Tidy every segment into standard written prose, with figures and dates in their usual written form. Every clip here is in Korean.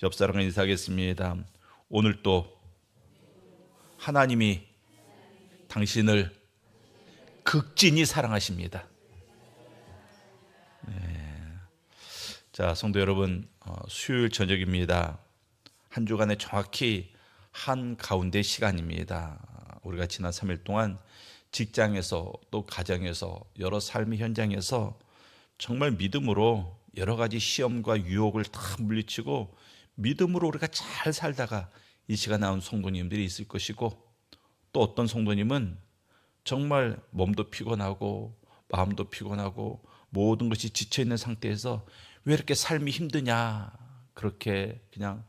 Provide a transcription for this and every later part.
옆 사람과 인사하겠습니다. 오늘 또 하나님이 당신을 극진히 사랑하십니다. 자, 성도 여러분, 수요일 저녁입니다. 한 주간의 정확히 한 가운데 시간입니다. 우리가 지난 3일 동안 직장에서 또 가정에서 여러 삶의 현장에서 정말 믿음으로 여러 가지 시험과 유혹을 다 물리치고 믿음으로 우리가 잘 살다가 이 시간 나온 성도님들이 있을 것이고, 또 어떤 성도님은 정말 몸도 피곤하고 마음도 피곤하고 모든 것이 지쳐있는 상태에서 왜 이렇게 삶이 힘드냐, 그렇게 그냥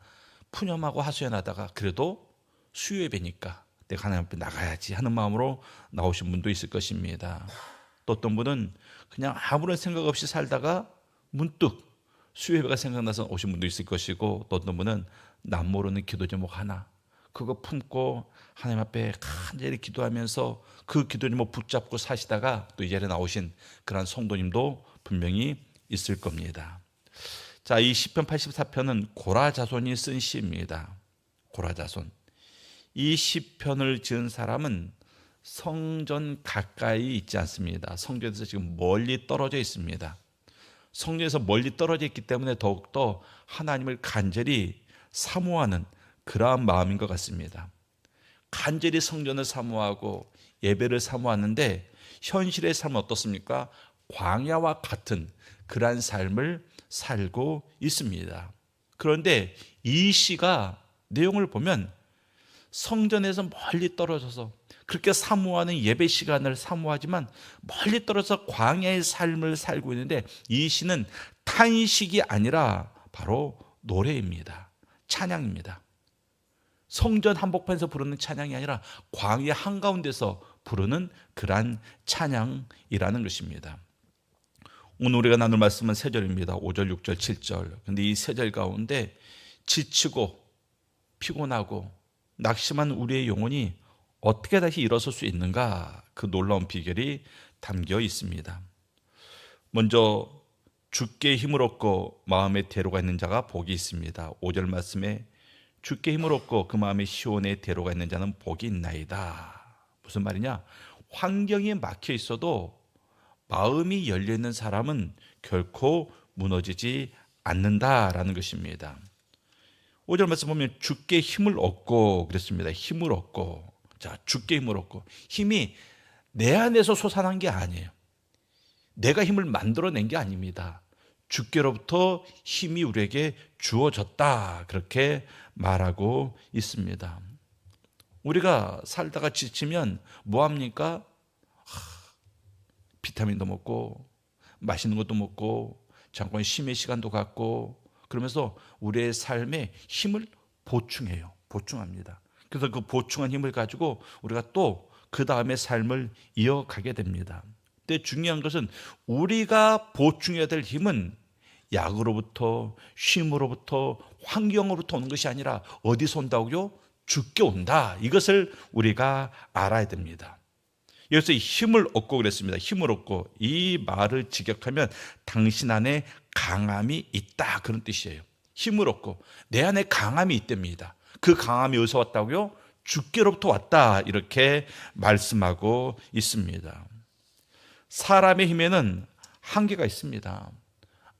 푸념하고 하소연하다가 그래도 수요 예배니까 내가 하나님 앞에 나가야지 하는 마음으로 나오신 분도 있을 것입니다. 또 어떤 분은 그냥 아무런 생각 없이 살다가 문득 수요 예배가 생각나서 오신 분도 있을 것이고, 또 어떤 분은 남 모르는 기도 제목 하나 그거 품고 하나님 앞에 간절히 기도하면서 그 기도 제목 붙잡고 사시다가 또 이 자리에 나오신 그런 성도님도 분명히 있을 겁니다. 자, 이 시편 84편은 고라자손이 쓴 시입니다. 고라자손. 이 시편을 지은 사람은 성전 가까이 있지 않습니다. 성전에서 지금 멀리 떨어져 있습니다. 성전에서 멀리 떨어져 있기 때문에 더욱더 하나님을 간절히 사모하는 그러한 마음인 것 같습니다. 간절히 성전을 사모하고 예배를 사모하는데 현실의 삶은 어떻습니까? 광야와 같은 그러한 삶을 살고 있습니다. 그런데 이 시가 내용을 보면 성전에서 멀리 떨어져서 그렇게 사모하는 예배 시간을 사모하지만 멀리 떨어져서 광야의 삶을 살고 있는데, 이 시는 탄식이 아니라 바로 노래입니다. 찬양입니다. 성전 한복판에서 부르는 찬양이 아니라 광야 한가운데서 부르는 그러한 찬양이라는 것입니다. 오늘 우리가 나눌 말씀은 3절입니다. 5절, 6절, 7절. 그런데 이 3절 가운데 지치고 피곤하고 낙심한 우리의 영혼이 어떻게 다시 일어설 수 있는가, 그 놀라운 비결이 담겨 있습니다. 먼저 주께 힘을 얻고 마음에 대로가 있는 자가 복이 있습니다. 5절 말씀에 주께 힘을 얻고 그 마음에 시온에 대로가 있는 자는 복이 있나이다. 무슨 말이냐? 환경이 막혀 있어도 마음이 열려있는 사람은 결코 무너지지 않는다라는 것입니다. 5절 말씀 보면 주께 힘을 얻고 그랬습니다. 힘을 얻고. 자, 주께 힘을 얻고. 힘이 내 안에서 솟아난 게 아니에요. 내가 힘을 만들어낸 게 아닙니다. 주께로부터 힘이 우리에게 주어졌다, 그렇게 말하고 있습니다. 우리가 살다가 지치면 뭐합니까? 비타민도 먹고 맛있는 것도 먹고 잠깐 쉼의 시간도 갖고 그러면서 우리의 삶에 힘을 보충합니다. 그래서 그 보충한 힘을 가지고 우리가 또 그 다음에 삶을 이어가게 됩니다. 근데 중요한 것은 우리가 보충해야 될 힘은 약으로부터, 쉼으로부터, 환경으로부터 오는 것이 아니라 어디서 온다고요? 주께 온다. 이것을 우리가 알아야 됩니다. 여기서 힘을 얻고 그랬습니다. 힘을 얻고, 이 말을 직역하면 당신 안에 강함이 있다, 그런 뜻이에요. 힘을 얻고 내 안에 강함이 있답니다. 그 강함이 어디서 왔다고요? 주께로부터 왔다, 이렇게 말씀하고 있습니다. 사람의 힘에는 한계가 있습니다.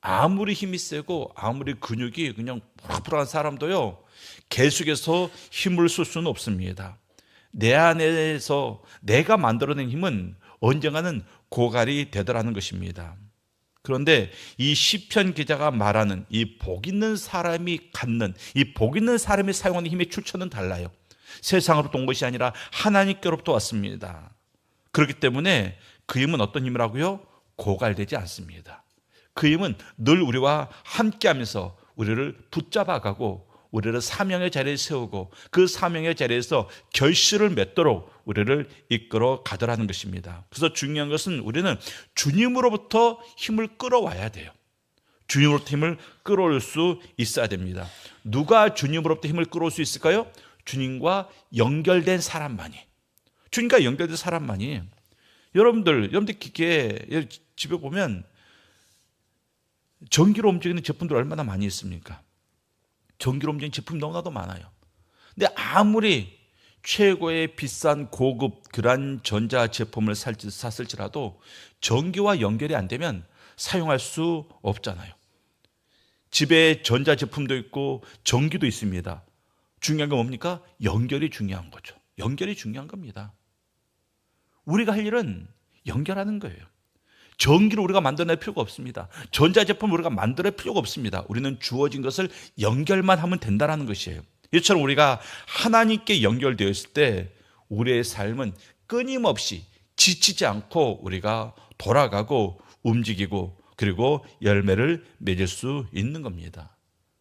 아무리 힘이 세고 아무리 근육이 그냥 푸락푸락한 사람도요, 계속해서 힘을 쓸 수는 없습니다. 내 안에서 내가 만들어낸 힘은 언젠가는 고갈이 되더라는 것입니다. 그런데 이 시편 기자가 말하는 이 복 있는 사람이 갖는, 이 복 있는 사람이 사용하는 힘의 출처는 달라요. 세상으로부터 온 것이 아니라 하나님께로부터 왔습니다. 그렇기 때문에 그 힘은 어떤 힘이라고요? 고갈되지 않습니다. 그 힘은 늘 우리와 함께하면서 우리를 붙잡아가고 우리를 사명의 자리에 세우고 그 사명의 자리에서 결실을 맺도록 우리를 이끌어 가더라는 것입니다. 그래서 중요한 것은 우리는 주님으로부터 힘을 끌어와야 돼요. 주님으로부터 힘을 끌어올 수 있어야 됩니다. 누가 주님으로부터 힘을 끌어올 수 있을까요? 주님과 연결된 사람만이. 주님과 연결된 사람만이. 여러분들 기계 집에 보면 전기로 움직이는 제품들 얼마나 많이 있습니까? 전기로 움직이는 제품이 너무나도 많아요. 근데 아무리 최고의 비싼 고급 그런 전자 제품을 샀을지라도 전기와 연결이 안 되면 사용할 수 없잖아요. 집에 전자 제품도 있고 전기도 있습니다. 중요한 건 뭡니까? 연결이 중요한 거죠. 연결이 중요한 겁니다. 우리가 할 일은 연결하는 거예요. 전기를 우리가 만들어낼 필요가 없습니다. 전자제품을 우리가 만들어낼 필요가 없습니다. 우리는 주어진 것을 연결만 하면 된다는 것이에요. 이처럼 우리가 하나님께 연결되어 있을 때 우리의 삶은 끊임없이 지치지 않고 우리가 돌아가고 움직이고 그리고 열매를 맺을 수 있는 겁니다.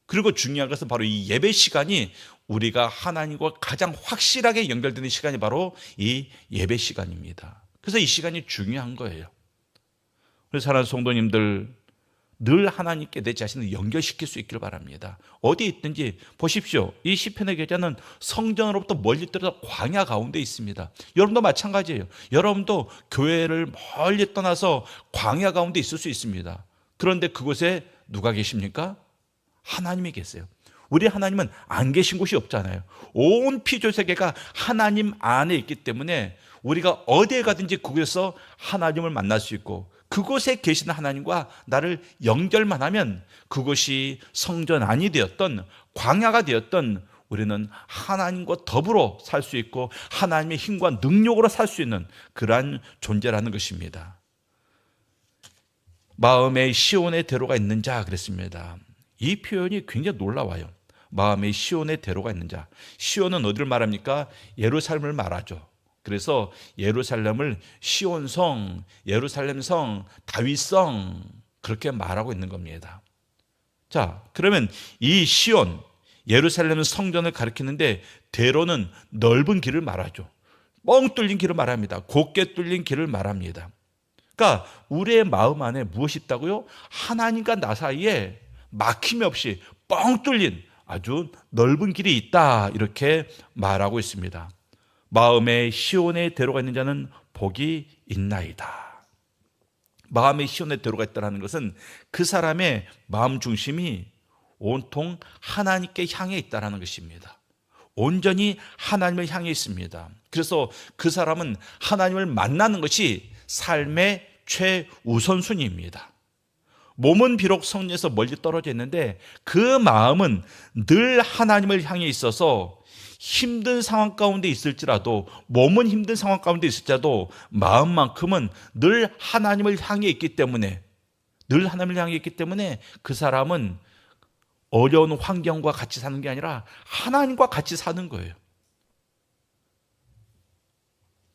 그리고 중요한 것은 바로 이 예배 시간이 우리가 하나님과 가장 확실하게 연결되는 시간이 바로 이 예배 시간입니다. 그래서 이 시간이 중요한 거예요. 그래서 사랑하는 성도님들, 늘 하나님께 내 자신을 연결시킬 수 있기를 바랍니다. 어디 있든지 보십시오. 이 시편의 기자는 성전으로부터 멀리 떨어져 광야 가운데 있습니다. 여러분도 마찬가지예요. 여러분도 교회를 멀리 떠나서 광야 가운데 있을 수 있습니다. 그런데 그곳에 누가 계십니까? 하나님이 계세요. 우리 하나님은 안 계신 곳이 없잖아요. 온 피조세계가 하나님 안에 있기 때문에 우리가 어디에 가든지 그곳에서 하나님을 만날 수 있고 그곳에 계시는 하나님과 나를 연결만 하면 그곳이 성전 안이 되었던 광야가 되었던 우리는 하나님과 더불어 살 수 있고 하나님의 힘과 능력으로 살 수 있는 그러한 존재라는 것입니다. 마음에 시온의 대로가 있는 자 그랬습니다. 이 표현이 굉장히 놀라워요. 마음에 시온의 대로가 있는 자. 시온은 어디를 말합니까? 예루살렘을 말하죠. 그래서 예루살렘을 시온성, 예루살렘성, 다윗성 그렇게 말하고 있는 겁니다. 자, 그러면 이 시온, 예루살렘 성전을 가리키는데 대로는 넓은 길을 말하죠. 뻥 뚫린 길을 말합니다. 곱게 뚫린 길을 말합니다. 그러니까 우리의 마음 안에 무엇이 있다고요? 하나님과 나 사이에 막힘이 없이 뻥 뚫린 아주 넓은 길이 있다 이렇게 말하고 있습니다. 마음에 시온의 대로가 있는 자는 복이 있나이다. 마음에 시온의 대로가 있다는 것은 그 사람의 마음 중심이 온통 하나님께 향해 있다는 것입니다. 온전히 하나님을 향해 있습니다. 그래서 그 사람은 하나님을 만나는 것이 삶의 최우선순위입니다. 몸은 비록 성령에서 멀리 떨어져 있는데 그 마음은 늘 하나님을 향해 있어서 힘든 상황 가운데 있을지라도 몸은 힘든 상황 가운데 있을지라도 마음만큼은 늘 하나님을 향해 있기 때문에 그 사람은 어려운 환경과 같이 사는 게 아니라 하나님과 같이 사는 거예요.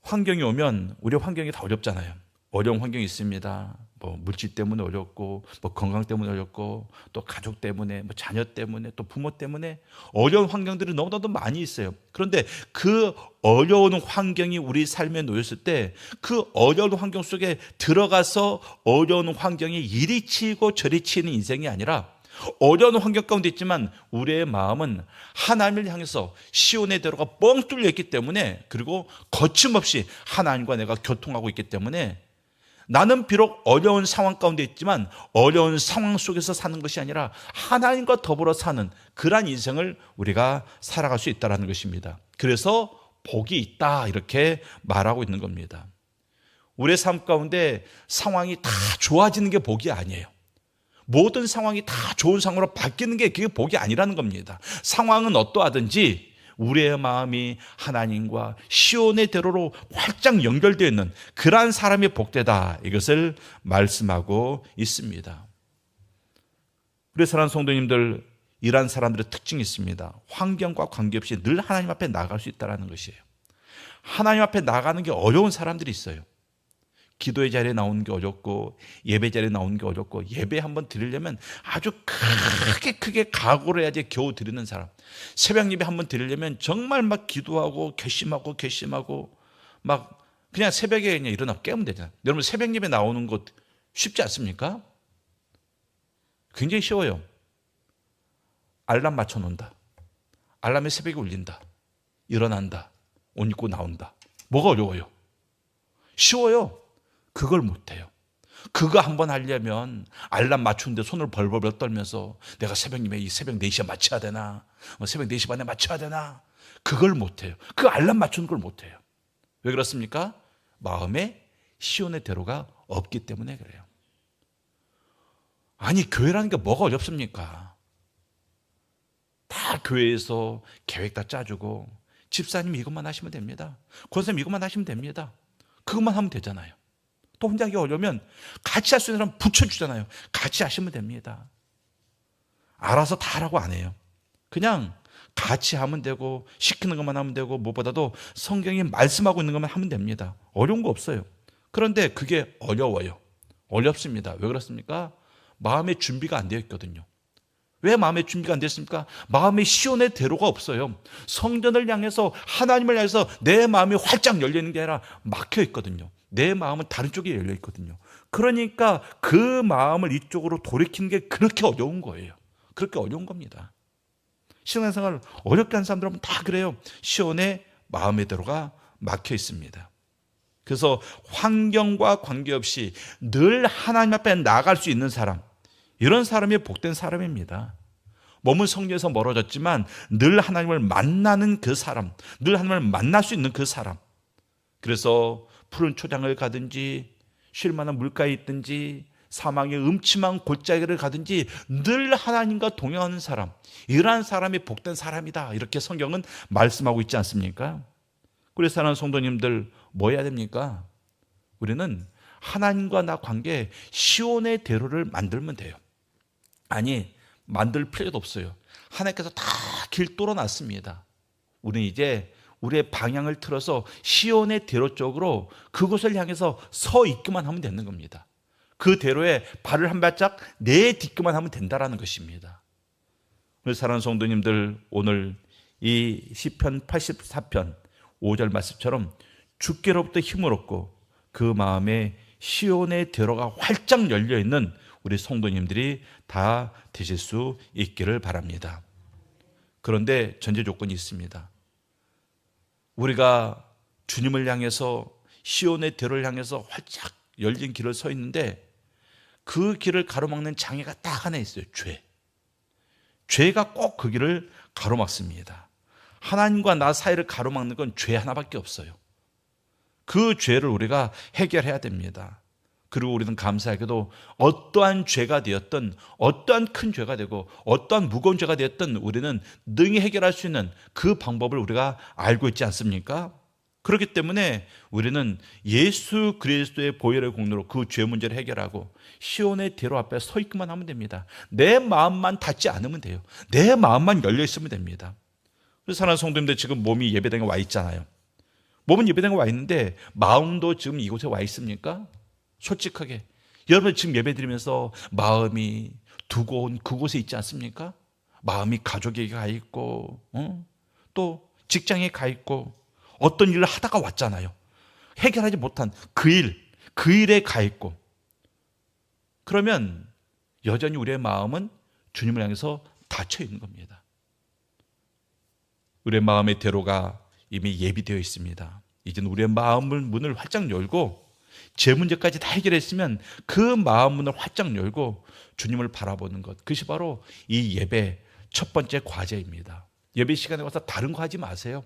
환경이 오면 우리 환경이 다 어렵잖아요. 어려운 환경이 있습니다. 뭐 물질 때문에 어렵고 뭐 건강 때문에 어렵고 또 가족 때문에 뭐 자녀 때문에 또 부모 때문에 어려운 환경들이 너무나도 많이 있어요. 그런데 그 어려운 환경이 우리 삶에 놓였을 때 그 어려운 환경 속에 들어가서 어려운 환경이 이리 치이고 저리 치이는 인생이 아니라 어려운 환경 가운데 있지만 우리의 마음은 하나님을 향해서 시온의 대로가 뻥 뚫려 있기 때문에 그리고 거침없이 하나님과 내가 교통하고 있기 때문에 나는 비록 어려운 상황 가운데 있지만 어려운 상황 속에서 사는 것이 아니라 하나님과 더불어 사는 그러한 인생을 우리가 살아갈 수 있다는 것입니다. 그래서 복이 있다 이렇게 말하고 있는 겁니다. 우리의 삶 가운데 상황이 다 좋아지는 게 복이 아니에요. 모든 상황이 다 좋은 상황으로 바뀌는 게 그게 복이 아니라는 겁니다. 상황은 어떠하든지 우리의 마음이 하나님과 시온의 대로로 활짝 연결되어 있는 그러한 사람이 복되다 이것을 말씀하고 있습니다. 우리 사랑하는 성도님들, 이러한 사람들의 특징이 있습니다. 환경과 관계없이 늘 하나님 앞에 나갈 수 있다는 것이에요. 하나님 앞에 나가는 게 어려운 사람들이 있어요. 기도의 자리에 나오는 게 어렵고 예배 자리에 나오는 게 어렵고 예배 한번 드리려면 아주 크게 각오를 해야지 겨우 드리는 사람, 새벽 예배 한번 드리려면 정말 막 기도하고 결심하고 막 그냥 새벽에 그냥 일어나 깨면 되잖아요. 여러분 새벽 예배 나오는 것 쉽지 않습니까? 굉장히 쉬워요. 알람 맞춰놓는다. 알람이 새벽에 울린다. 일어난다. 옷 입고 나온다. 뭐가 어려워요? 쉬워요. 그걸 못해요. 그거 한번 하려면 알람 맞추는데 손을 벌벌 떨면서 내가 이 새벽 4시에 맞춰야 되나? 새벽 4시 반에 맞춰야 되나? 그걸 못해요. 그 알람 맞추는 걸 못해요. 왜 그렇습니까? 마음에 시온의 대로가 없기 때문에 그래요. 아니, 교회라는 게 뭐가 어렵습니까? 다 교회에서 계획 다 짜주고 집사님 이것만 하시면 됩니다. 권사님 이것만 하시면 됩니다. 그것만 하면 되잖아요. 또 혼자 하기 어려우면 같이 할 수 있는 사람 붙여주잖아요. 같이 하시면 됩니다. 알아서 다 하라고 안 해요. 그냥 같이 하면 되고 시키는 것만 하면 되고 무엇보다도 성경이 말씀하고 있는 것만 하면 됩니다. 어려운 거 없어요. 그런데 그게 어려워요. 어렵습니다. 왜 그렇습니까? 마음의 준비가 안 되어 있거든요. 왜 마음의 준비가 안 됐습니까? 마음의 시온의 대로가 없어요. 성전을 향해서 하나님을 향해서 내 마음이 활짝 열리는 게 아니라 막혀 있거든요. 내 마음은 다른 쪽에 열려 있거든요. 그러니까 그 마음을 이쪽으로 돌이키는 게 그렇게 어려운 거예요. 그렇게 어려운 겁니다. 신앙생활 어렵게 하는 사람들은 다 그래요. 시온의 마음의 대로가 막혀 있습니다. 그래서 환경과 관계없이 늘 하나님 앞에 나아갈 수 있는 사람, 이런 사람이 복된 사람입니다. 몸은 성령에서 멀어졌지만 늘 하나님을 만나는 그 사람, 늘 하나님을 만날 수 있는 그 사람. 그래서 푸른 초장을 가든지 쉴 만한 물가에 있든지 사망의 음침한 골짜기를 가든지 늘 하나님과 동행하는 사람, 이러한 사람이 복된 사람이다, 이렇게 성경은 말씀하고 있지 않습니까? 그래서 사랑하는 성도님들, 뭐 해야 됩니까? 우리는 하나님과 나 관계에 시온의 대로를 만들면 돼요. 아니, 만들 필요도 없어요. 하나님께서 다 길 뚫어놨습니다. 우리는 이제 우리의 방향을 틀어서 시온의 대로 쪽으로 그곳을 향해서 서 있기만 하면 되는 겁니다. 그 대로에 발을 한 발짝 내딛기만 하면 된다라는 것입니다. 그래서 사랑하는 성도님들, 오늘 이 시편 84편 5절 말씀처럼 주께로부터 힘을 얻고 그 마음에 시온의 대로가 활짝 열려있는 우리 성도님들이 다 되실 수 있기를 바랍니다. 그런데 전제 조건이 있습니다. 우리가 주님을 향해서 시온의 대로를 향해서 활짝 열린 길을 서 있는데 그 길을 가로막는 장애가 딱 하나 있어요. 죄가 꼭 그 길을 가로막습니다. 하나님과 나 사이를 가로막는 건 죄 하나밖에 없어요. 그 죄를 우리가 해결해야 됩니다. 그리고 우리는 감사하게도 어떠한 죄가 되었든, 어떠한 큰 죄가 되고 어떠한 무거운 죄가 되었든 우리는 능히 해결할 수 있는 그 방법을 우리가 알고 있지 않습니까? 그렇기 때문에 우리는 예수 그리스도의 보혈의 공로로 그 죄 문제를 해결하고 시온의 대로 앞에 서 있기만 하면 됩니다. 내 마음만 닫지 않으면 돼요. 내 마음만 열려 있으면 됩니다. 그래서 사랑하는 성도님들, 지금 몸이 예배당에 와 있잖아요. 몸은 예배당에 와 있는데 마음도 지금 이곳에 와 있습니까? 솔직하게 여러분 지금 예배드리면서 마음이 두고 온 그곳에 있지 않습니까? 마음이 가족에게 가 있고 또 직장에 가 있고 어떤 일을 하다가 왔잖아요. 해결하지 못한 그 일에 가 있고, 그러면 여전히 우리의 마음은 주님을 향해서 닫혀 있는 겁니다. 우리의 마음의 대로가 이미 예비되어 있습니다. 이제는 우리의 마음을 문을 활짝 열고 제 문제까지 다 해결했으면 그 마음 문을 활짝 열고 주님을 바라보는 것, 그것이 바로 이 예배 첫 번째 과제입니다. 예배 시간에 와서 다른 거 하지 마세요.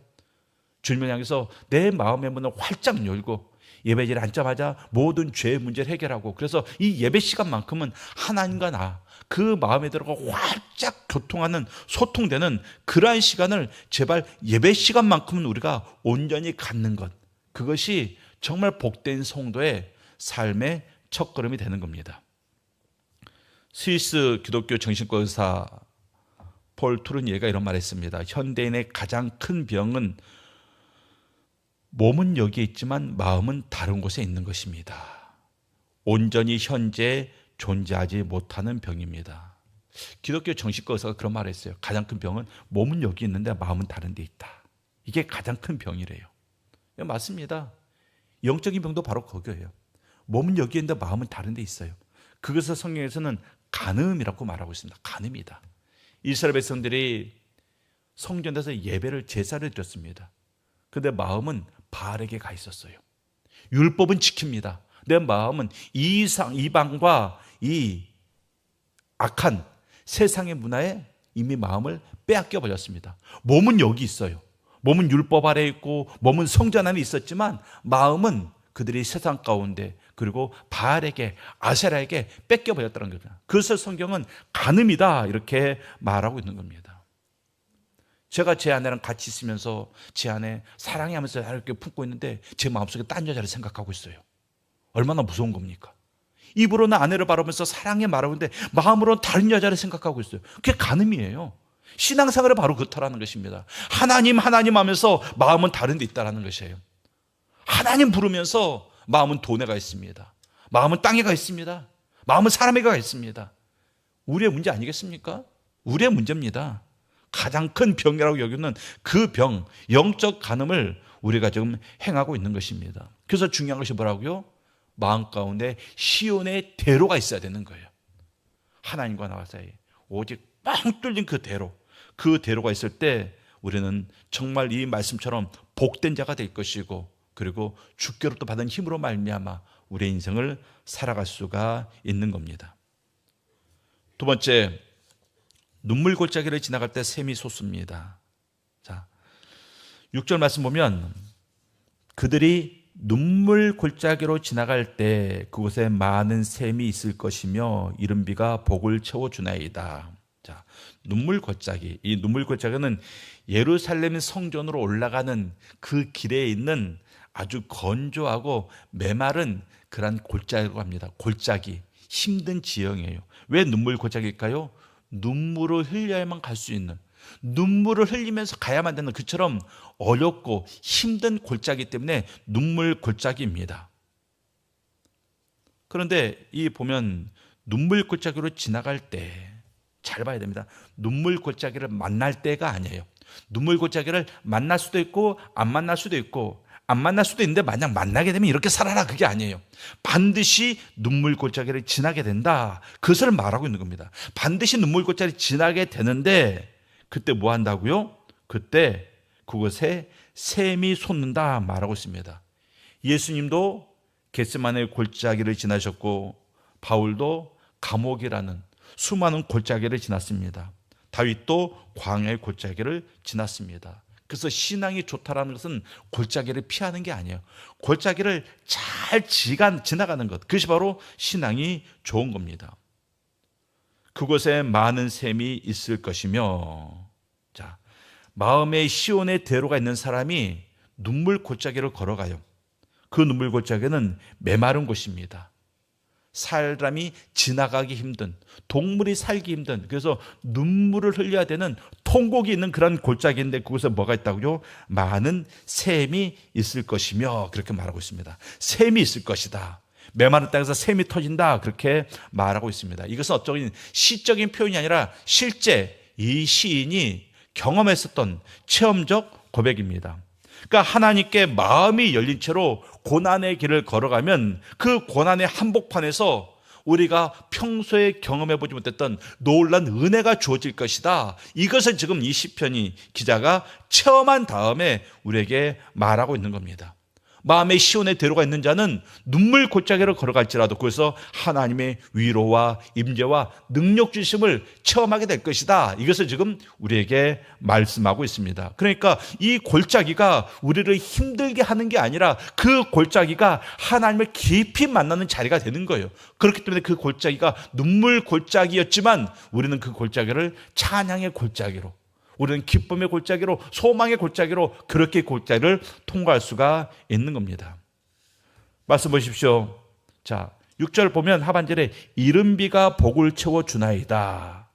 주님을 향해서 내 마음의 문을 활짝 열고 예배자리에 앉자마자 모든 죄의 문제를 해결하고, 그래서 이 예배 시간만큼은 하나님과 나, 그 마음에 들어가 활짝 교통하는, 소통되는 그러한 시간을 제발 예배 시간만큼은 우리가 온전히 갖는 것, 그것이 정말 복된 성도의 삶의 첫걸음이 되는 겁니다. 스위스 기독교 정신과 의사 폴 투르니에가 이런 말을 했습니다. 현대인의 가장 큰 병은 몸은 여기에 있지만 마음은 다른 곳에 있는 것입니다. 온전히 현재 존재하지 못하는 병입니다. 기독교 정신과 의사가 그런 말을 했어요. 가장 큰 병은 몸은 여기 있는데 마음은 다른 데 있다. 이게 가장 큰 병이래요. 맞습니다. 영적인 병도 바로 그거예요. 몸은 여기 있는데 마음은 다른 데 있어요. 그것을 성경에서는 간음이라고 말하고 있습니다. 간음이다. 이스라엘 백성들이 성전에서 예배를, 제사를 드렸습니다. 그런데 마음은 바알에게 가 있었어요. 율법은 지킵니다. 내 마음은 이방과 이 악한 세상의 문화에 이미 마음을 빼앗겨 버렸습니다. 몸은 여기 있어요. 몸은 율법 아래 있고 몸은 성전 안에 있었지만 마음은 그들이 세상 가운데 그리고 바알에게 아세라에게 뺏겨 버렸다는 겁니다. 그것을 성경은 간음이다 이렇게 말하고 있는 겁니다. 제가 제 아내랑 같이 있으면서 제 아내 사랑해 하면서 이렇게 품고 있는데 제 마음속에 딴 여자를 생각하고 있어요. 얼마나 무서운 겁니까? 입으로는 아내를 바라보면서 사랑해 말하고 있는데 마음으로는 다른 여자를 생각하고 있어요. 그게 간음이에요. 신앙생활은 바로 그렇다라는 것입니다. 하나님 하면서 마음은 다른 데 있다라는 것이에요. 하나님 부르면서 마음은 돈에 가 있습니다. 마음은 땅에 가 있습니다. 마음은 사람에게 가 있습니다. 우리의 문제 아니겠습니까? 우리의 문제입니다. 가장 큰 병이라고 여기는 그 병, 영적 간음을 우리가 지금 행하고 있는 것입니다. 그래서 중요한 것이 뭐라고요? 마음 가운데 시온의 대로가 있어야 되는 거예요. 하나님과 나와 사이에 오직 뻥 뚫린 그 대로가 있을 때 우리는 정말 이 말씀처럼 복된 자가 될 것이고 그리고 주께로부터 받은 힘으로 말미암아 우리의 인생을 살아갈 수가 있는 겁니다. 두 번째, 눈물 골짜기를 지나갈 때 샘이 솟습니다. 자, 6절 말씀 보면 그들이 눈물 골짜기로 지나갈 때 그곳에 많은 샘이 있을 것이며 이른 비가 복을 채워주나이다. 자, 눈물 골짜기. 이 눈물 골짜기는 예루살렘 성전으로 올라가는 그 길에 있는 아주 건조하고 메마른 그런 골짜기라고 합니다. 골짜기, 힘든 지형이에요. 왜 눈물 골짜기일까요? 눈물을 흘려야만 갈 수 있는, 눈물을 흘리면서 가야만 되는 그처럼 어렵고 힘든 골짜기 때문에 눈물 골짜기입니다. 그런데 이 보면 눈물 골짜기로 지나갈 때 잘 봐야 됩니다. 눈물 골짜기를 만날 때가 아니에요. 눈물 골짜기를 만날 수도 있고 안 만날 수도 있고 안 만날 수도 있는데 만약 만나게 되면 이렇게 살아라 그게 아니에요. 반드시 눈물 골짜기를 지나게 된다. 그것을 말하고 있는 겁니다. 반드시 눈물 골짜기를 지나게 되는데 그때 뭐 한다고요? 그때 그곳에 샘이 솟는다 말하고 있습니다. 예수님도 겟세마네 골짜기를 지나셨고 바울도 감옥이라는 수많은 골짜기를 지났습니다. 다윗도 광야의 골짜기를 지났습니다. 그래서 신앙이 좋다라는 것은 골짜기를 피하는 게 아니에요. 골짜기를 잘 지나가는 것, 그것이 바로 신앙이 좋은 겁니다. 그곳에 많은 샘이 있을 것이며, 자, 마음의 시온의 대로가 있는 사람이 눈물 골짜기를 걸어가요. 그 눈물 골짜기는 메마른 곳입니다. 사람이 지나가기 힘든, 동물이 살기 힘든, 그래서 눈물을 흘려야 되는 통곡이 있는 그런 골짜기인데 그곳에 뭐가 있다고요? 많은 샘이 있을 것이며 그렇게 말하고 있습니다. 샘이 있을 것이다. 메마른 땅에서 샘이 터진다 그렇게 말하고 있습니다. 이것은 어쩌면 시적인 표현이 아니라 실제 이 시인이 경험했었던 체험적 고백입니다. 그러니까 하나님께 마음이 열린 채로 고난의 길을 걸어가면 그 고난의 한복판에서 우리가 평소에 경험해보지 못했던 놀란 은혜가 주어질 것이다. 이것을 지금 이 시편이 기자가 체험한 다음에 우리에게 말하고 있는 겁니다. 마음의 시온의 대로가 있는 자는 눈물 골짜기를 걸어갈지라도 그래서 하나님의 위로와 임재와 능력 주심을 체험하게 될 것이다. 이것을 지금 우리에게 말씀하고 있습니다. 그러니까 이 골짜기가 우리를 힘들게 하는 게 아니라 그 골짜기가 하나님을 깊이 만나는 자리가 되는 거예요. 그렇기 때문에 그 골짜기가 눈물 골짜기였지만 우리는 그 골짜기를 찬양의 골짜기로, 우리는 기쁨의 골짜기로, 소망의 골짜기로 그렇게 골짜기를 통과할 수가 있는 겁니다. 말씀 보십시오. 자, 6절 보면 하반절에 이른 비가 복을 채워주나이다.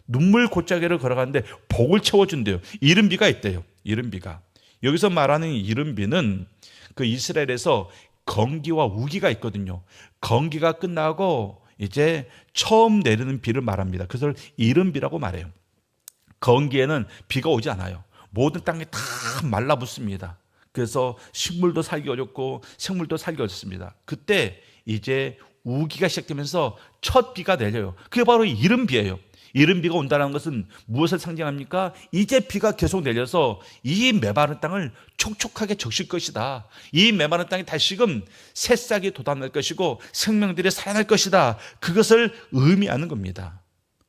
눈물 골짜기를 걸어가는데 복을 채워준대요. 이른 비가 있대요. 이른 비가. 여기서 말하는 이른 비는 그 이스라엘에서 건기와 우기가 있거든요. 건기가 끝나고 이제 처음 내리는 비를 말합니다. 그것을 이른 비라고 말해요. 건기에는 비가 오지 않아요. 모든 땅이 다 말라붙습니다. 그래서 식물도 살기 어렵고 생물도 살기 어렵습니다. 그때 이제 우기가 시작되면서 첫 비가 내려요. 그게 바로 이른 비예요. 이른 비가 온다는 것은 무엇을 상징합니까? 이제 비가 계속 내려서 이 메마른 땅을 촉촉하게 적실 것이다. 이 메마른 땅에 다시금 새싹이 돋아날 것이고 생명들이 살아날 것이다. 그것을 의미하는 겁니다.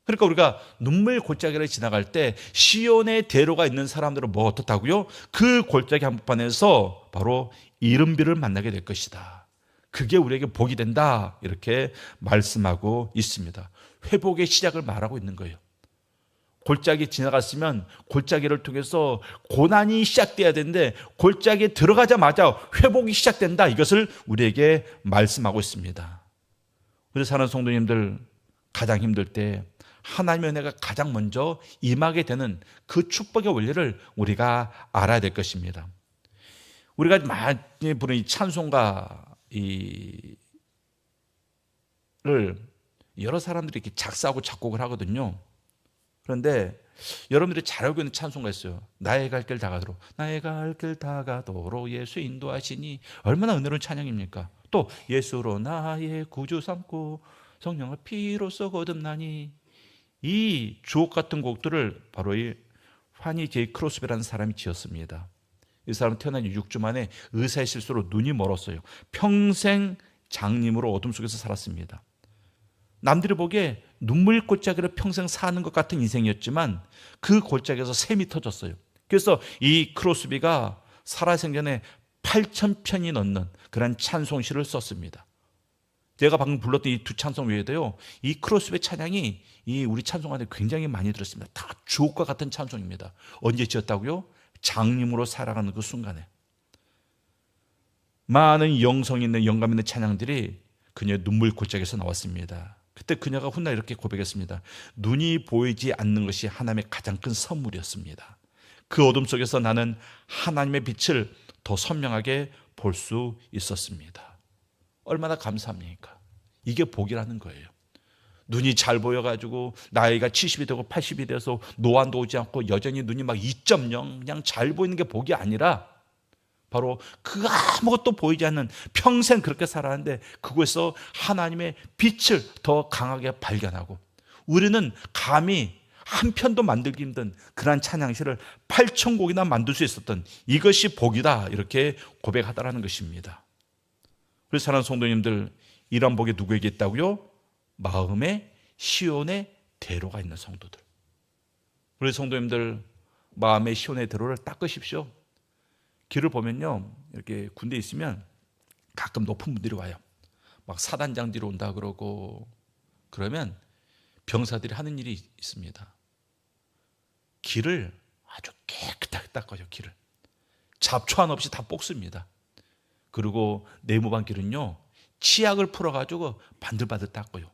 그러니까 우리가 눈물 골짜기를 지나갈 때 시온의 대로가 있는 사람들은 뭐 어떻다고요? 그 골짜기 한복판에서 바로 이른 비를 만나게 될 것이다. 그게 우리에게 복이 된다. 이렇게 말씀하고 있습니다. 회복의 시작을 말하고 있는 거예요. 골짜기 지나갔으면 골짜기를 통해서 고난이 시작돼야 되는데 골짜기에 들어가자마자 회복이 시작된다. 이것을 우리에게 말씀하고 있습니다. 우리 사는 성도님들 가장 힘들 때 하나님의 은혜가 가장 먼저 임하게 되는 그 축복의 원리를 우리가 알아야 될 것입니다. 우리가 많이 부르는 이 찬송가를 여러 사람들이 이렇게 작사하고 작곡을 하거든요. 그런데 여러분들이 잘 알고 있는 찬송가 있어요. 나의 갈 길 다가도록, 나의 갈 길 다가도록 예수 인도하시니, 얼마나 은혜로운 찬양입니까? 또 예수로 나의 구주 삼고 성령을 피로써 거듭나니, 이 주옥 같은 곡들을 바로 이 파니 제이 크로스비라는 사람이 지었습니다. 이 사람은 태어난 6주 만에 의사의 실수로 눈이 멀었어요. 평생 장님으로 어둠 속에서 살았습니다. 남들이 보기에 눈물 골짜기를 평생 사는 것 같은 인생이었지만 그 골짜기에서 샘이 터졌어요. 그래서 이 크로스비가 살아생전에 8,000편이 넘는 그런 찬송시를 썼습니다. 제가 방금 불렀던 이 두 찬송 외에도요, 이 크로스비의 찬양이 이 우리 찬송가에 굉장히 많이 들었습니다. 다 주옥과 같은 찬송입니다. 언제 지었다고요? 장님으로 살아가는 그 순간에. 많은 영성 있는 영감 있는 찬양들이 그녀의 눈물 골짜기에서 나왔습니다. 그때 그녀가 훗날 이렇게 고백했습니다. 눈이 보이지 않는 것이 하나님의 가장 큰 선물이었습니다. 그 어둠 속에서 나는 하나님의 빛을 더 선명하게 볼 수 있었습니다. 얼마나 감사합니까? 이게 복이라는 거예요. 눈이 잘 보여가지고 나이가 70이 되고 80이 돼서 노안도 오지 않고 여전히 눈이 막 2.0 그냥 잘 보이는 게 복이 아니라 바로 그 아무것도 보이지 않는 평생 그렇게 살았는데 그곳에서 하나님의 빛을 더 강하게 발견하고, 우리는 감히 한 편도 만들기 힘든 그러한 찬양시를 8,000곡이나 만들 수 있었던 이것이 복이다, 이렇게 고백하다라는 것입니다. 우리 사랑하는 성도님들, 이런 복이 누구에게 있다고요? 마음에 시온의 대로가 있는 성도들. 우리 성도님들, 마음의 시온의 대로를 닦으십시오. 길을 보면요, 이렇게 군대에 있으면 가끔 높은 분들이 와요. 막 사단장 뒤로 온다 그러고, 그러면 병사들이 하는 일이 있습니다. 길을 아주 깨끗하게 닦아요. 길을 잡초 하나 없이 다 뽑습니다. 그리고 네모반 길은요, 치약을 풀어가지고 반들반들 닦아요.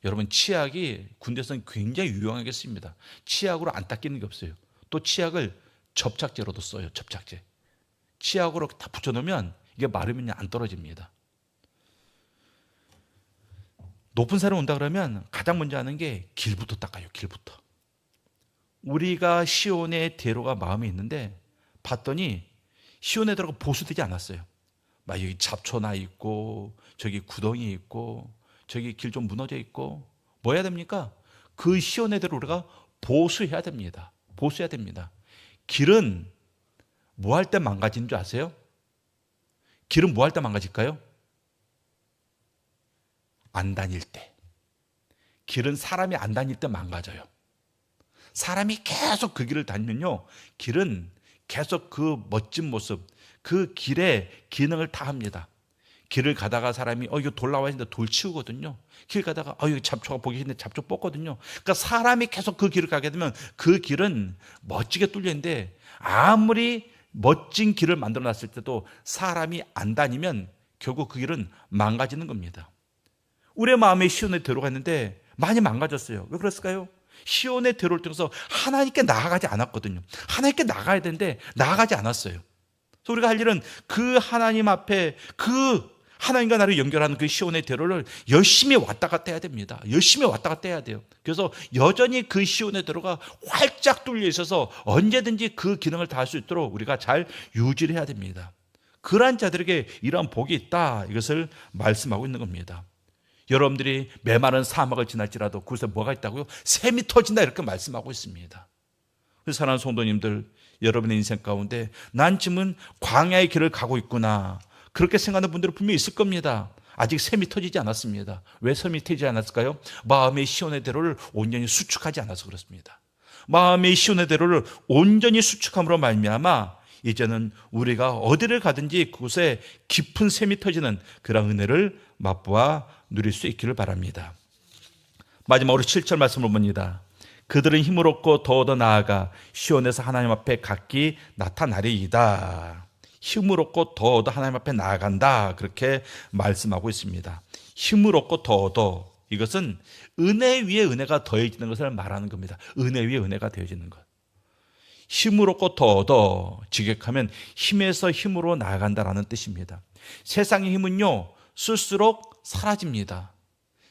여러분, 치약이 군대에서는 굉장히 유용하게 씁니다. 치약으로 안 닦이는 게 없어요. 또 치약을 접착제로도 써요. 접착제. 치약으로 다 붙여놓으면 이게 마르면 안 떨어집니다. 높은 산에 온다 그러면 가장 먼저 하는 게 길부터 닦아요. 길부터. 우리가 시온의 대로가 마음에 있는데 봤더니 시온의 대로가 보수되지 않았어요. 막 여기 잡초나 있고 저기 구덩이 있고 저기 길 좀 무너져 있고, 뭐 해야 됩니까? 그 시온의 대로 우리가 보수해야 됩니다. 보수해야 됩니다. 길은 뭐 할 때 망가지는 줄 아세요? 길은 뭐 할 때 망가질까요? 안 다닐 때. 길은 사람이 안 다닐 때 망가져요. 사람이 계속 그 길을 다니면요, 길은 계속 그 멋진 모습, 그 길의 기능을 다 합니다. 길을 가다가 사람이 이거 돌 나와 있는데 돌 치우거든요. 길 가다가 여기 잡초가 보기 싫은데 잡초 뽑거든요. 그러니까 사람이 계속 그 길을 가게 되면 그 길은 멋지게 뚫려 있는데, 아무리 멋진 길을 만들어 놨을 때도 사람이 안 다니면 결국 그 길은 망가지는 겁니다. 우리의 마음에 시온의 대로가 있는데 많이 망가졌어요. 왜 그랬을까요? 시온의 대로를 통해서 하나님께 나아가지 않았거든요. 하나님께 나가야 되는데 나아가지 않았어요. 그래서 우리가 할 일은 그 하나님 앞에 그 하나님과 나를 연결하는 그 시온의 대로를 열심히 왔다 갔다 해야 됩니다. 열심히 왔다 갔다 해야 돼요. 그래서 여전히 그 시온의 대로가 활짝 뚫려 있어서 언제든지 그 기능을 다할 수 있도록 우리가 잘 유지를 해야 됩니다. 그러한 자들에게 이러한 복이 있다, 이것을 말씀하고 있는 겁니다. 여러분들이 메마른 사막을 지날지라도 그곳에 뭐가 있다고요? 샘이 터진다 이렇게 말씀하고 있습니다. 그래서 사랑하는 성도님들, 여러분의 인생 가운데 난 지금은 광야의 길을 가고 있구나 그렇게 생각하는 분들은 분명히 있을 겁니다. 아직 샘이 터지지 않았습니다. 왜 샘이 터지지 않았을까요? 마음의 시온의 대로를 온전히 수축하지 않아서 그렇습니다. 마음의 시온의 대로를 온전히 수축함으로 말미암아 이제는 우리가 어디를 가든지 그곳에 깊은 샘이 터지는 그런 은혜를 맛보아 누릴 수 있기를 바랍니다. 마지막으로 7절 말씀을 봅니다. 그들은 힘을 얻고 더 나아가 시온에서 하나님 앞에 각기 나타나리이다. 힘을 얻고 더 얻어 하나님 앞에 나아간다 그렇게 말씀하고 있습니다. 힘을 얻고 더 얻어, 이것은 은혜 위에 은혜가 더해지는 것을 말하는 겁니다. 은혜 위에 은혜가 더해지는 것. 힘을 얻고 더 얻어, 직역하면 힘에서 힘으로 나아간다라는 뜻입니다. 세상의 힘은요 쓸수록 사라집니다.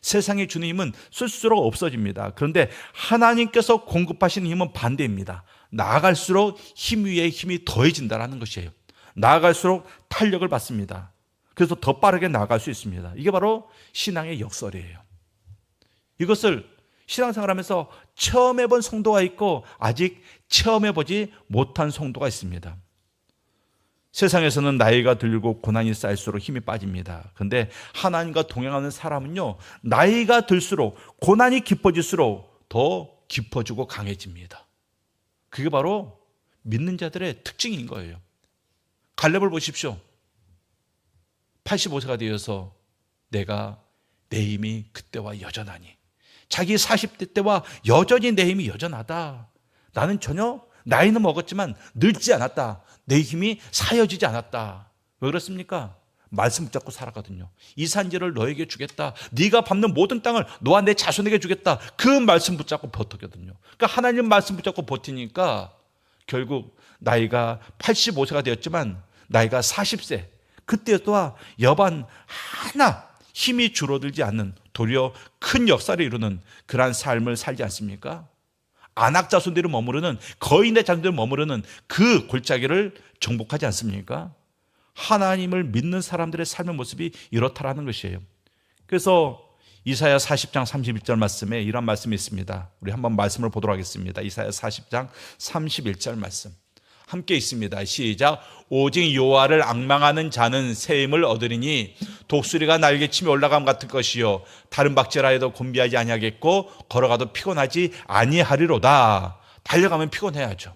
세상이 주는 힘은 쓸수록 없어집니다. 그런데 하나님께서 공급하시는 힘은 반대입니다. 나아갈수록 힘 위에 힘이 더해진다는 것이에요. 나아갈수록 탄력을 받습니다. 그래서 더 빠르게 나아갈 수 있습니다. 이게 바로 신앙의 역설이에요. 이것을 신앙생활하면서 처음 해본 성도가 있고 아직 처음 해보지 못한 성도가 있습니다. 세상에서는 나이가 들고 고난이 쌓일수록 힘이 빠집니다. 그런데 하나님과 동행하는 사람은요, 나이가 들수록 고난이 깊어질수록 더 깊어지고 강해집니다. 그게 바로 믿는 자들의 특징인 거예요. 갈렙을 보십시오. 85세가 되어서 내 힘이 그때와 여전하니, 자기 40대 때와 여전히 내 힘이 여전하다. 나는 전혀 나이는 먹었지만 늙지 않았다. 내 힘이 사여지지 않았다. 왜 그렇습니까? 말씀 붙잡고 살았거든요. 이 산지를 너에게 주겠다. 네가 밟는 모든 땅을 너와 내 자손에게 주겠다. 그 말씀 붙잡고 버텼거든요. 그러니까 하나님 말씀 붙잡고 버티니까 결국 나이가 85세가 되었지만 나이가 40세, 그때와 여반 하나 힘이 줄어들지 않는, 도리어 큰 역사를 이루는 그러한 삶을 살지 않습니까? 안악자손들이 머무르는, 거인의 자손들이 머무르는 그 골짜기를 정복하지 않습니까? 하나님을 믿는 사람들의 삶의 모습이 이렇다라는 것이에요. 그래서 이사야 40장 31절 말씀에 이런 말씀이 있습니다. 우리 한번 말씀을 보도록 하겠습니다. 이사야 40장 31절 말씀 함께 있습니다. 시작. 오직 여호와를 앙망하는 자는 새 힘을 얻으리니 독수리가 날개치며 올라감 같을 것이요 다른 박제라 해도 곤비하지 아니하겠고 걸어가도 피곤하지 아니하리로다. 달려가면 피곤해야죠.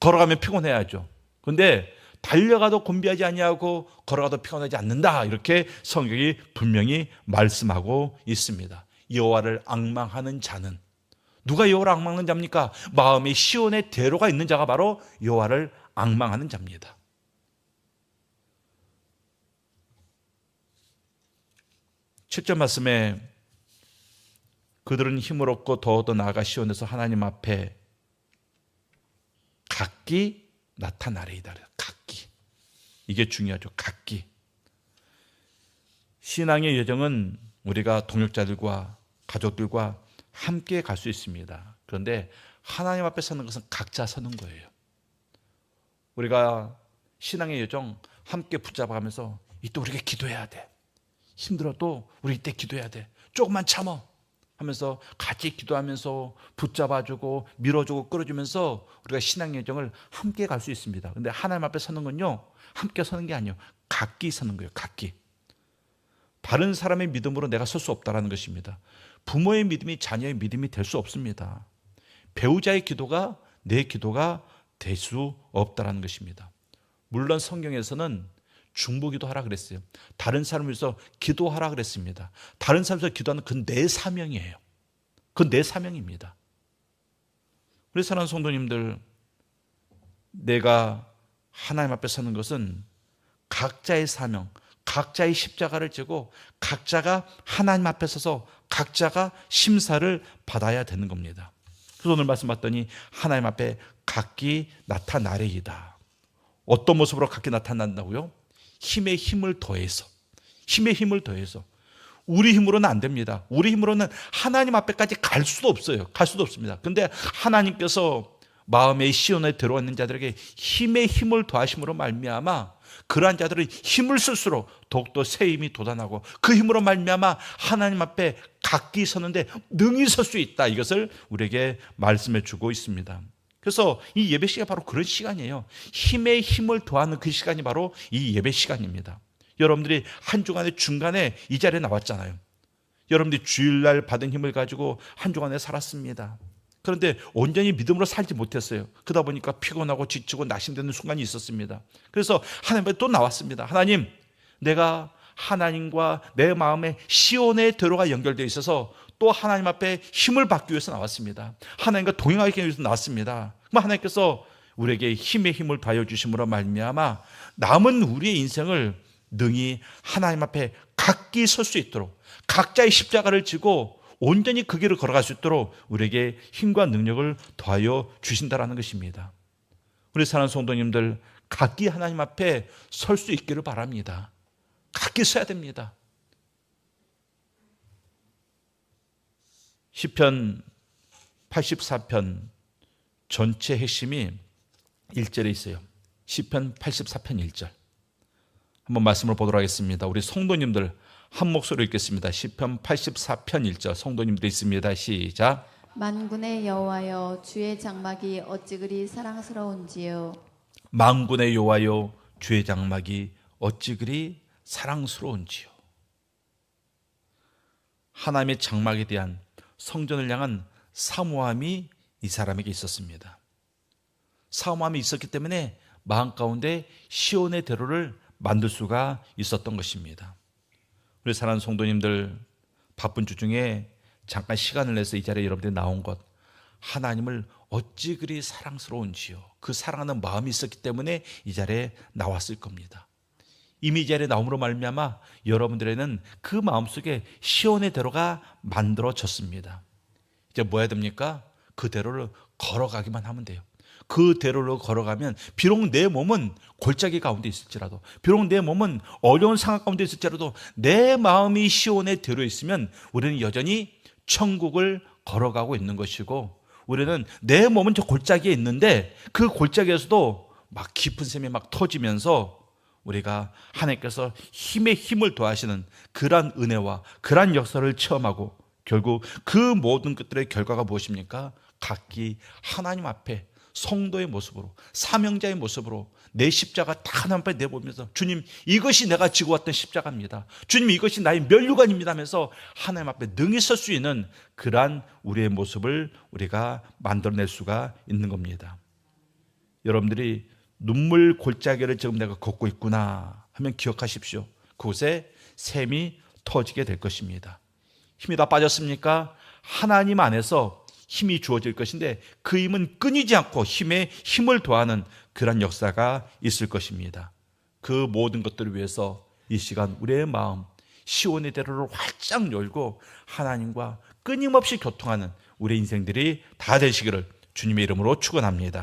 걸어가면 피곤해야죠. 그런데 달려가도 곤비하지 아니하고 걸어가도 피곤하지 않는다. 이렇게 성경이 분명히 말씀하고 있습니다. 여호와를 앙망하는 자는, 누가 여호와를 앙망하는 자입니까? 마음에 시온의 대로가 있는 자가 바로 여호와를 앙망하는 자입니다. 칠절 말씀에 그들은 힘을 얻고 더 얻어 나아가 시온에서 하나님 앞에 각기 나타나리이다. 각기. 이게 중요하죠. 각기. 신앙의 여정은 우리가 동역자들과 가족들과 함께 갈 수 있습니다. 그런데 하나님 앞에 서는 것은 각자 서는 거예요. 우리가 신앙의 여정 함께 붙잡아가면서 이때 우리가 기도해야 돼. 힘들어도 우리 이때 기도해야 돼. 조금만 참어 하면서 같이 기도하면서 붙잡아주고 밀어주고 끌어주면서 우리가 신앙의 여정을 함께 갈 수 있습니다. 그런데 하나님 앞에 서는 건요, 함께 서는 게 아니에요. 각기 서는 거예요. 각기. 다른 사람의 믿음으로 내가 설 수 없다는 것입니다. 부모의 믿음이 자녀의 믿음이 될 수 없습니다. 배우자의 기도가 내 기도가 될 수 없다는 것입니다. 물론 성경에서는 중보기도 하라 그랬어요. 다른 사람을 위해서 기도하라 그랬습니다. 다른 사람을 위해서 기도하는 그건 내 사명이에요. 그건 내 사명입니다. 그래서 사랑하는 성도님들, 내가 하나님 앞에 서는 것은 각자의 사명, 각자의 십자가를 지고 각자가 하나님 앞에 서서 각자가 심사를 받아야 되는 겁니다. 그래서 오늘 말씀 봤더니 하나님 앞에 각기 나타나리이다. 어떤 모습으로 각기 나타난다고요? 힘의 힘을 더해서, 힘의 힘을 더해서. 우리 힘으로는 안 됩니다. 우리 힘으로는 하나님 앞에까지 갈 수도 없어요. 갈 수도 없습니다. 그런데 하나님께서 마음의 시온에 들어왔는 자들에게 힘의 힘을 더하심으로 말미암아 그러한 자들은 힘을 쓸수록 더욱더 새 힘이 돋아나고 그 힘으로 말미암아 하나님 앞에 각기 서는데 능히 설 수 있다. 이것을 우리에게 말씀해 주고 있습니다. 그래서 이 예배 시간이 바로 그런 시간이에요. 힘에 힘을 더하는 그 시간이 바로 이 예배 시간입니다. 여러분들이 한 주간의 중간에 이 자리에 나왔잖아요. 여러분들이 주일날 받은 힘을 가지고 한 주간에 살았습니다. 그런데 온전히 믿음으로 살지 못했어요. 그러다 보니까 피곤하고 지치고 낙심되는 순간이 있었습니다. 그래서 하나님 앞에 또 나왔습니다. 하나님, 내가 하나님과 내 마음에 시온의 대로가 연결되어 있어서 또 하나님 앞에 힘을 받기 위해서 나왔습니다. 하나님과 동행하기 위해서 나왔습니다. 그럼 하나님께서 우리에게 힘의 힘을 더하여 주심으로 말미암아 남은 우리의 인생을 능히 하나님 앞에 각기 설 수 있도록 각자의 십자가를 지고 온전히 그 길을 걸어갈 수 있도록 우리에게 힘과 능력을 더하여 주신다라는 것입니다. 우리 사랑하는 성도님들, 각기 하나님 앞에 설 수 있기를 바랍니다. 각기 서야 됩니다. 시편 84편 전체 핵심이 1절에 있어요. 시편 84편 1절. 한번 말씀을 보도록 하겠습니다. 우리 성도님들 한 목소리로 읽겠습니다. 시편 84편 1절 성도님들 있습니다. 시작. 만군의 여호와여, 주의 장막이 어찌 그리 사랑스러운지요. 만군의 여호와여, 주의 장막이 어찌 그리 사랑스러운지요. 하나님의 장막에 대한 성전을 향한 사모함이 이 사람에게 있었습니다. 사모함이 있었기 때문에 마음 가운데 시온의 대로를 만들 수가 있었던 것입니다. 우리 사랑하는 성도님들, 바쁜 주 중에 잠깐 시간을 내서 이 자리에 여러분들이 나온 것, 하나님을 어찌 그리 사랑스러운지요. 그 사랑하는 마음이 있었기 때문에 이 자리에 나왔을 겁니다. 이미 이 자리에 나옴으로 말미암아 여러분들에는 그 마음속에 시온의 대로가 만들어졌습니다. 이제 뭐 해야 됩니까? 그 대로를 걸어가기만 하면 돼요. 그 대로로 걸어가면 비록 내 몸은 골짜기 가운데 있을지라도, 비록 내 몸은 어려운 상황 가운데 있을지라도 내 마음이 시온의 대로에 있으면 우리는 여전히 천국을 걸어가고 있는 것이고, 우리는 내 몸은 저 골짜기에 있는데 그 골짜기에서도 막 깊은 샘이 막 터지면서 우리가 하나님께서 힘에 힘을 더하시는 그러한 은혜와 그러한 역사를 체험하고, 결국 그 모든 것들의 결과가 무엇입니까? 각기 하나님 앞에 성도의 모습으로, 사명자의 모습으로 내 십자가 다 하나님 앞에 내보면서, 주님, 이것이 내가 지고 왔던 십자가입니다. 주님, 이것이 나의 면류관입니다 하면서 하나님 앞에 능히 설 수 있는 그러한 우리의 모습을 우리가 만들어낼 수가 있는 겁니다. 여러분들이 눈물 골짜기를 지금 내가 걷고 있구나 하면 기억하십시오. 그곳에 샘이 터지게 될 것입니다. 힘이 다 빠졌습니까? 하나님 안에서 힘이 주어질 것인데 그 힘은 끊이지 않고 힘에 힘을 더하는 그런 역사가 있을 것입니다. 그 모든 것들을 위해서 이 시간 우리의 마음, 시온의 대로를 활짝 열고 하나님과 끊임없이 교통하는 우리 인생들이 다 되시기를 주님의 이름으로 축원합니다.